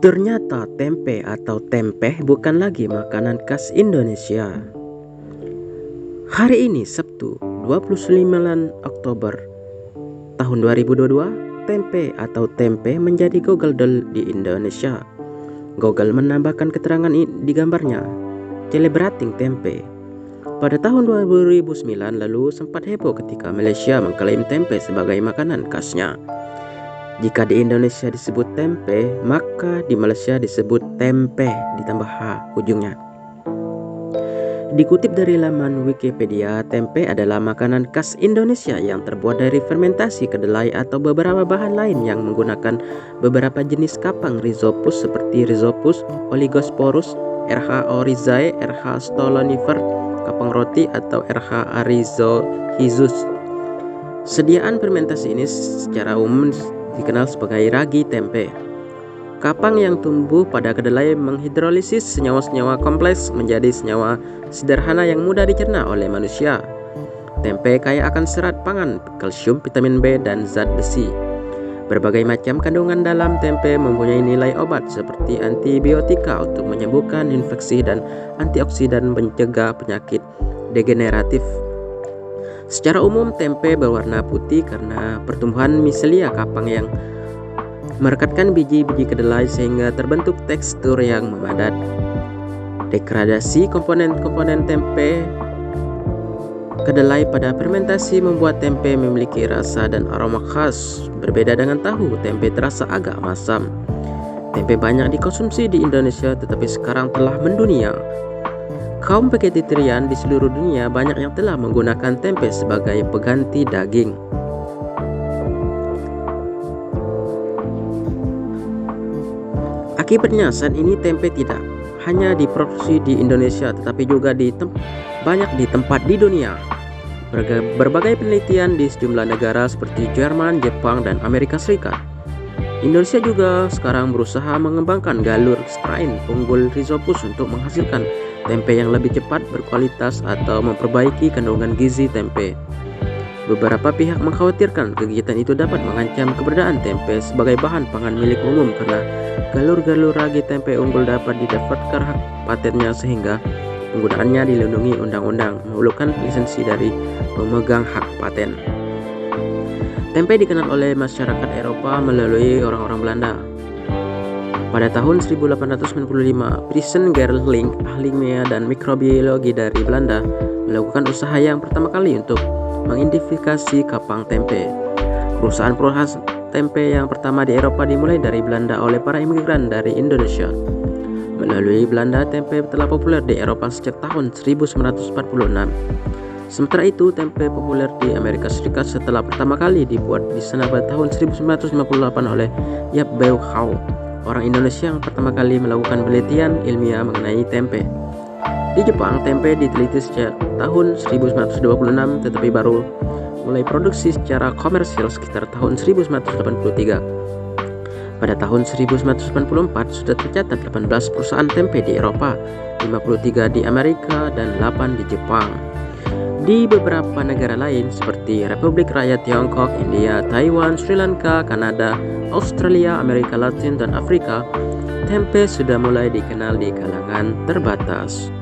Ternyata tempe atau tempeh bukan lagi makanan khas Indonesia. Hari ini Sabtu 29 Oktober tahun 2022, tempe atau tempe menjadi Google Doll di Indonesia. Google menambahkan keterangan di gambarnya, celebrating tempe. Pada tahun 2009 lalu sempat heboh ketika Malaysia mengklaim tempe sebagai makanan khasnya. Jika di Indonesia disebut tempe, maka di Malaysia disebut tempe ditambah H ujungnya. Dikutip dari laman Wikipedia, tempe adalah makanan khas Indonesia yang terbuat dari fermentasi kedelai atau beberapa bahan lain yang menggunakan beberapa jenis kapang Rhizopus seperti Rhizopus oligosporus, RH oryzae, RH stolonifer, kapang roti atau RH arizohizus. Sediaan fermentasi ini secara umum dikenal sebagai ragi tempe. Kapang yang tumbuh pada kedelai menghidrolisis senyawa-senyawa kompleks menjadi senyawa sederhana yang mudah dicerna oleh manusia. Tempe kaya akan serat pangan, kalsium, vitamin B, dan zat besi. Berbagai macam kandungan dalam tempe mempunyai nilai obat seperti antibiotika untuk menyembuhkan infeksi dan antioksidan mencegah penyakit degeneratif. Secara umum tempe berwarna putih karena pertumbuhan miselia kapang yang merekatkan biji-biji kedelai sehingga terbentuk tekstur yang memadat. Degradasi komponen-komponen tempe kedelai pada fermentasi membuat tempe memiliki rasa dan aroma khas. Berbeda dengan tahu, tempe terasa agak masam. Tempe banyak dikonsumsi di Indonesia tetapi sekarang telah mendunia. Kaum vegetarian di seluruh dunia banyak yang telah menggunakan tempe sebagai pengganti daging. Akibatnya saat ini tempe tidak hanya diproduksi di Indonesia tetapi juga banyak di tempat di dunia. Berbagai penelitian di sejumlah negara seperti Jerman, Jepang, dan Amerika Serikat. Indonesia juga sekarang berusaha mengembangkan galur strain unggul Rhizopus untuk menghasilkan tempe yang lebih cepat, berkualitas, atau memperbaiki kandungan gizi tempe. Beberapa pihak mengkhawatirkan kegiatan itu dapat mengancam keberadaan tempe sebagai bahan pangan milik umum karena galur-galur ragi tempe unggul dapat didapatkan hak patennya sehingga penggunaannya dilindungi undang-undang memerlukan lisensi dari pemegang hak paten. Tempe dikenal oleh masyarakat Eropa melalui orang-orang Belanda. Pada tahun 1895, Prisen Gerling, ahli kimia dan mikrobiologi dari Belanda, melakukan usaha yang pertama kali untuk mengidentifikasi kapang tempe. Perusahaan tempe yang pertama di Eropa dimulai dari Belanda oleh para imigran dari Indonesia. Melalui Belanda, tempe telah populer di Eropa sejak tahun 1946. Sementara itu, tempe populer di Amerika Serikat setelah pertama kali dibuat di sana pada tahun 1958 oleh Yap Bew Hau, orang Indonesia yang pertama kali melakukan penelitian ilmiah mengenai tempe. Di Jepang, tempe diteliti sejak tahun 1926 tetapi baru mulai produksi secara komersial sekitar tahun 1983. Pada tahun 1994 sudah tercatat 18 perusahaan tempe di Eropa, 53 di Amerika, dan 8 di Jepang. Di beberapa negara lain seperti Republik Rakyat Tiongkok, India, Taiwan, Sri Lanka, Kanada, Australia, Amerika Latin, dan Afrika, tempe sudah mulai dikenal di kalangan terbatas.